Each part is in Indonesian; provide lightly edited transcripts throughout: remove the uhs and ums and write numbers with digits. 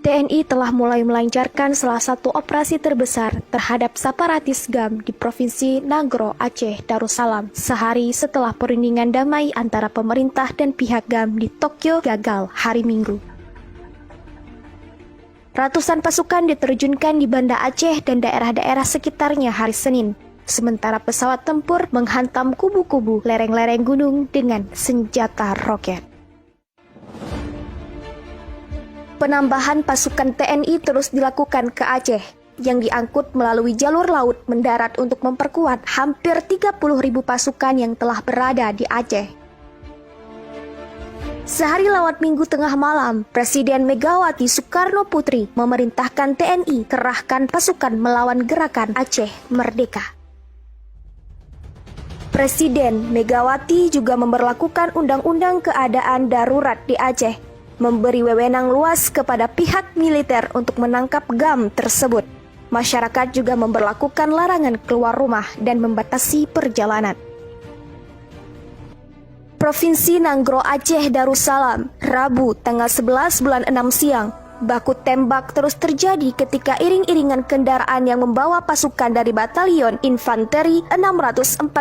TNI telah mulai melancarkan salah satu operasi terbesar terhadap separatis GAM di Provinsi Nagro Aceh Darussalam sehari setelah perundingan damai antara pemerintah dan pihak GAM di Tokyo gagal hari Minggu. Ratusan pasukan diterjunkan di Banda Aceh dan daerah-daerah sekitarnya hari Senin, sementara pesawat tempur menghantam kubu-kubu lereng-lereng gunung dengan senjata roket. Penambahan pasukan TNI terus dilakukan ke Aceh, yang diangkut melalui jalur laut mendarat untuk memperkuat hampir 30.000 pasukan yang telah berada di Aceh. Sehari lewat Minggu tengah malam, Presiden Megawati Soekarno Putri memerintahkan TNI kerahkan pasukan melawan gerakan Aceh Merdeka. Presiden Megawati juga memberlakukan Undang-Undang Keadaan Darurat di Aceh, memberi wewenang luas kepada pihak militer untuk menangkap GAM tersebut. Masyarakat juga memberlakukan larangan keluar rumah dan membatasi perjalanan. Provinsi Nagro Aceh Darussalam, Rabu tanggal 11 bulan 6 siang, baku tembak terus terjadi ketika iring-iringan kendaraan yang membawa pasukan dari Batalion Infanteri 642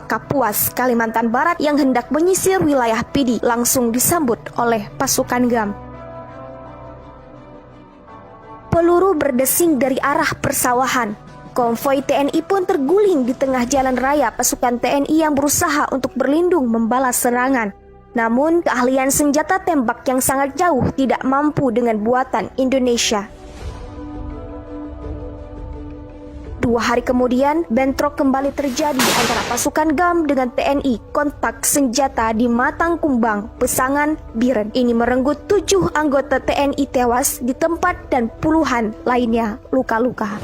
Kapuas, Kalimantan Barat yang hendak menyisir wilayah Pidi langsung disambut oleh pasukan GAM. Peluru berdesing dari arah persawahan. Konvoi TNI pun terguling di tengah jalan raya pasukan TNI yang berusaha untuk berlindung membalas serangan. Namun, keahlian senjata tembak yang sangat jauh tidak mampu dengan buatan Indonesia. 2 hari kemudian, bentrok kembali terjadi antara pasukan GAM dengan TNI kontak senjata di Matangkumbang, Pesangan, Biren. Ini merenggut 7 anggota TNI tewas di tempat dan puluhan lainnya luka-luka.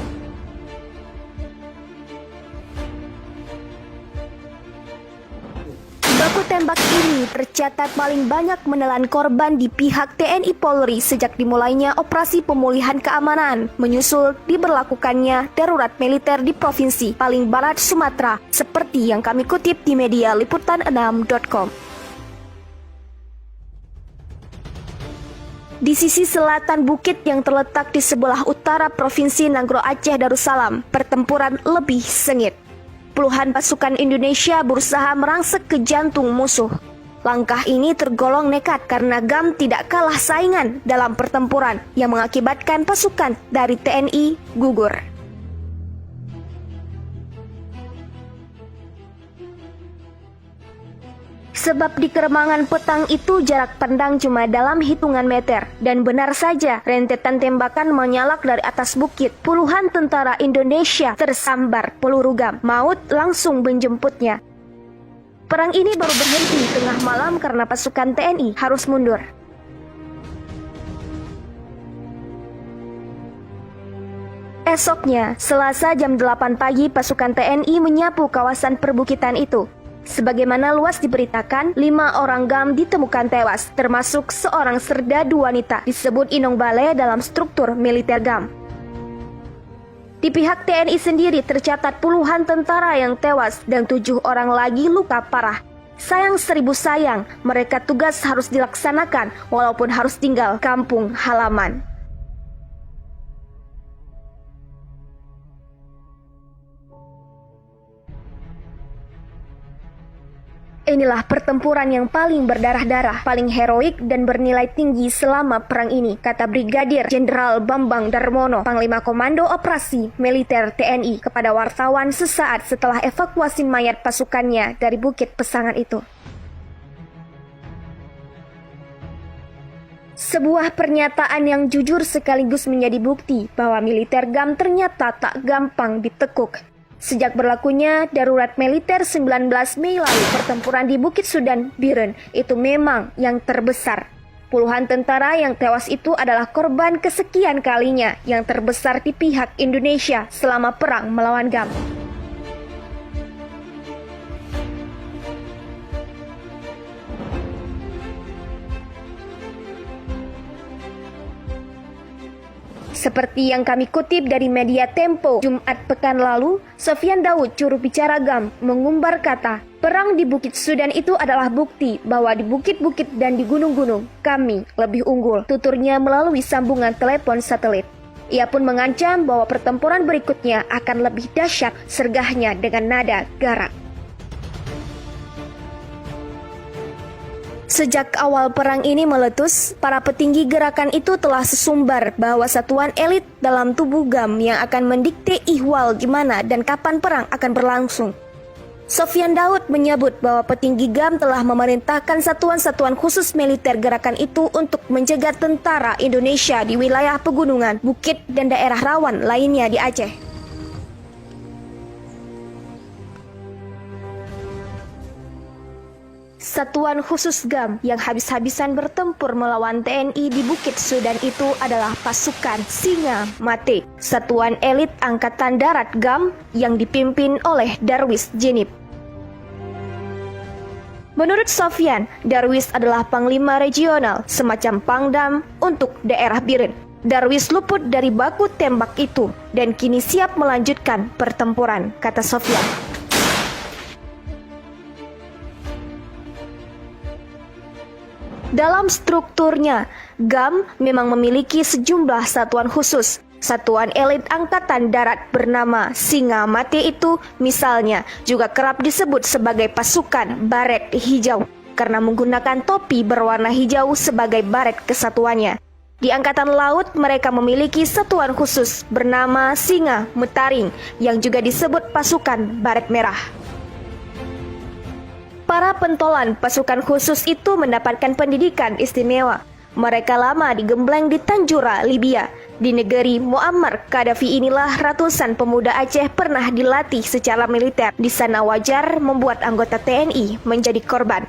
Baku tembak ini tercatat paling banyak menelan korban di pihak TNI Polri sejak dimulainya operasi pemulihan keamanan, menyusul diberlakukannya darurat militer di provinsi paling barat Sumatera, seperti yang kami kutip di media liputan6.com. Di sisi selatan bukit yang terletak di sebelah utara Provinsi Nagro Aceh Darussalam, pertempuran lebih sengit. Puluhan pasukan Indonesia berusaha merangsek ke jantung musuh. Langkah ini tergolong nekat karena GAM tidak kalah saingan dalam pertempuran yang mengakibatkan pasukan dari TNI gugur. Sebab di keremangan petang itu jarak pandang cuma dalam hitungan meter. Dan benar saja, rentetan tembakan menyalak dari atas bukit. Puluhan tentara Indonesia tersambar peluru GAM. Maut langsung menjemputnya. Perang ini baru berhenti tengah malam karena pasukan TNI harus mundur. Esoknya, Selasa jam 8 pagi, pasukan TNI menyapu kawasan perbukitan itu. Sebagaimana luas diberitakan, 5 orang GAM ditemukan tewas, termasuk seorang serdadu wanita disebut Inong Bale dalam struktur militer GAM. Di pihak TNI sendiri tercatat puluhan tentara yang tewas dan 7 orang lagi luka parah. Sayang 1000 sayang, mereka tugas harus dilaksanakan walaupun harus tinggal kampung halaman. Inilah pertempuran yang paling berdarah-darah, paling heroik dan bernilai tinggi selama perang ini, kata Brigadir Jenderal Bambang Darmono, Panglima Komando Operasi Militer TNI, kepada wartawan sesaat setelah evakuasi mayat pasukannya dari Bukit Pesangan itu. Sebuah pernyataan yang jujur sekaligus menjadi bukti bahwa militer GAM ternyata tak gampang ditekuk. Sejak berlakunya darurat militer 19 Mei lalu, pertempuran di Bukit Sudan, Biren, itu memang yang terbesar. Puluhan tentara yang tewas itu adalah korban kesekian kalinya yang terbesar di pihak Indonesia selama perang melawan GAM. Seperti yang kami kutip dari media Tempo Jumat pekan lalu, Sofyan Daud, juru bicara GAM, mengumbar kata, perang di Bukit Sudan itu adalah bukti bahwa di bukit-bukit dan di gunung-gunung kami lebih unggul, tuturnya melalui sambungan telepon satelit. Ia pun mengancam bahwa pertempuran berikutnya akan lebih dahsyat, sergahnya dengan nada garang. Sejak awal perang ini meletus, para petinggi gerakan itu telah sesumbar bahwa satuan elit dalam tubuh GAM yang akan mendikte ihwal gimana dan kapan perang akan berlangsung. Sofyan Daud menyebut bahwa petinggi GAM telah memerintahkan satuan-satuan khusus militer gerakan itu untuk menjaga tentara Indonesia di wilayah pegunungan, bukit, dan daerah rawan lainnya di Aceh. Satuan khusus GAM yang habis-habisan bertempur melawan TNI di Bukit Sudan itu adalah pasukan Singa Mate, satuan elit Angkatan Darat GAM yang dipimpin oleh Darwis Djenib. Menurut Sofyan, Darwis adalah panglima regional, semacam Pangdam untuk daerah Biren. Darwis luput dari baku tembak itu dan kini siap melanjutkan pertempuran, kata Sofyan. Dalam strukturnya, GAM memang memiliki sejumlah satuan khusus. Satuan elit Angkatan Darat bernama Singa Mate itu misalnya juga kerap disebut sebagai pasukan baret hijau karena menggunakan topi berwarna hijau sebagai baret kesatuannya. Di Angkatan Laut mereka memiliki satuan khusus bernama Singa Metaring yang juga disebut pasukan baret merah. Para pentolan pasukan khusus itu mendapatkan pendidikan istimewa. Mereka lama digembleng di Tanjura, Libya. Di negeri Muammar Gaddafi inilah ratusan pemuda Aceh pernah dilatih secara militer. Di sana wajar membuat anggota TNI menjadi korban.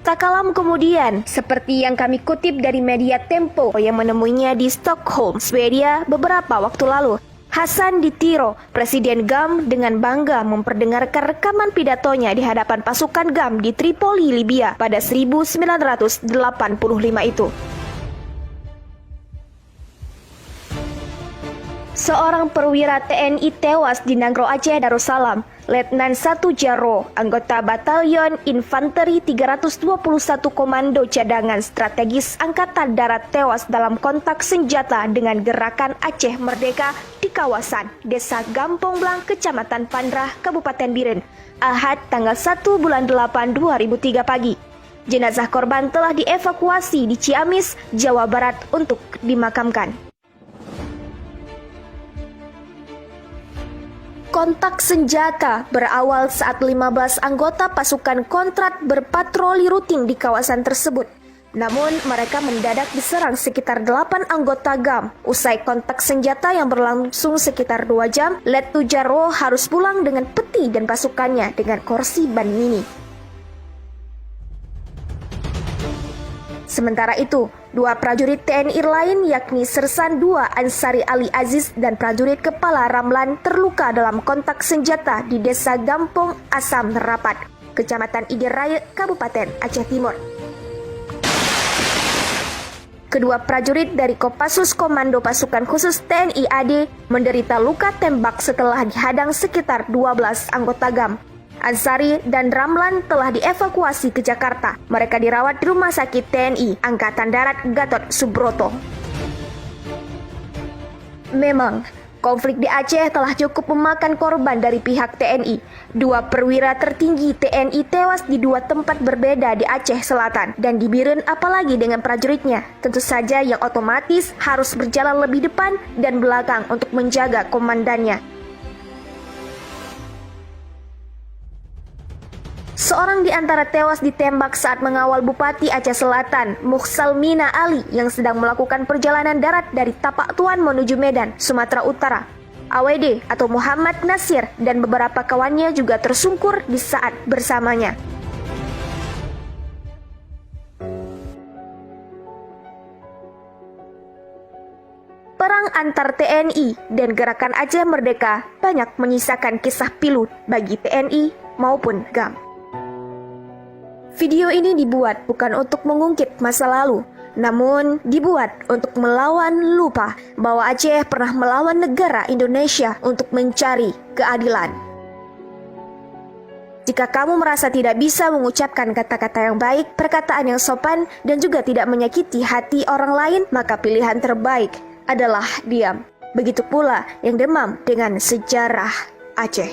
Tak lama kemudian, seperti yang kami kutip dari media Tempo yang menemuinya di Stockholm, Swedia beberapa waktu lalu, Hasan Ditiro, Presiden GAM dengan bangga memperdengarkan rekaman pidatonya di hadapan pasukan GAM di Tripoli, Libya pada 1985 itu. Seorang perwira TNI tewas di Nagro Aceh Darussalam, Letnan 1 Jarro, anggota Batalion Infanteri 321 Komando Cadangan Strategis Angkatan Darat tewas dalam kontak senjata dengan gerakan Aceh Merdeka di kawasan Desa Gampong Blang, Kecamatan Pandrah, Kabupaten Biren, Ahad tanggal 1 bulan 8 2003 pagi. Jenazah korban telah dievakuasi di Ciamis, Jawa Barat untuk dimakamkan. Kontak senjata berawal saat 15 anggota pasukan kontrat berpatroli rutin di kawasan tersebut. Namun mereka mendadak diserang sekitar 8 anggota GAM. Usai kontak senjata yang berlangsung sekitar 2 jam, Lettu Jarro harus pulang dengan peti dan pasukannya dengan kursi ban mini. Sementara itu, 2 prajurit TNI lain yakni Sersan 2 Ansari Ali Aziz dan prajurit Kepala Ramlan terluka dalam kontak senjata di Desa Gampong Asam Rapat, Kecamatan Idir Raya, Kabupaten Aceh Timur. Kedua prajurit dari Kopassus Komando Pasukan Khusus TNI AD menderita luka tembak setelah dihadang sekitar 12 anggota GAM. Ansari dan Ramlan telah dievakuasi ke Jakarta. Mereka dirawat di Rumah Sakit TNI Angkatan Darat Gatot Subroto. Memang, konflik di Aceh telah cukup memakan korban dari pihak TNI. 2 perwira tertinggi TNI tewas di 2 tempat berbeda di Aceh Selatan dan di Biren, apalagi dengan prajuritnya. Tentu saja yang otomatis harus berjalan lebih depan dan belakang untuk menjaga komandannya. Seorang di antara tewas ditembak saat mengawal Bupati Aceh Selatan, Mukhsalmina Ali, yang sedang melakukan perjalanan darat dari Tapak Tuan menuju Medan, Sumatera Utara. AWD atau Muhammad Nasir dan beberapa kawannya juga tersungkur di saat bersamanya. Perang antar TNI dan Gerakan Aceh Merdeka banyak menyisakan kisah pilu bagi TNI maupun GAM. Video ini dibuat bukan untuk mengungkit masa lalu, namun dibuat untuk melawan lupa bahwa Aceh pernah melawan negara Indonesia untuk mencari keadilan. Jika kamu merasa tidak bisa mengucapkan kata-kata yang baik, perkataan yang sopan, dan juga tidak menyakiti hati orang lain, maka pilihan terbaik adalah diam. Begitu pula yang demam dengan sejarah Aceh.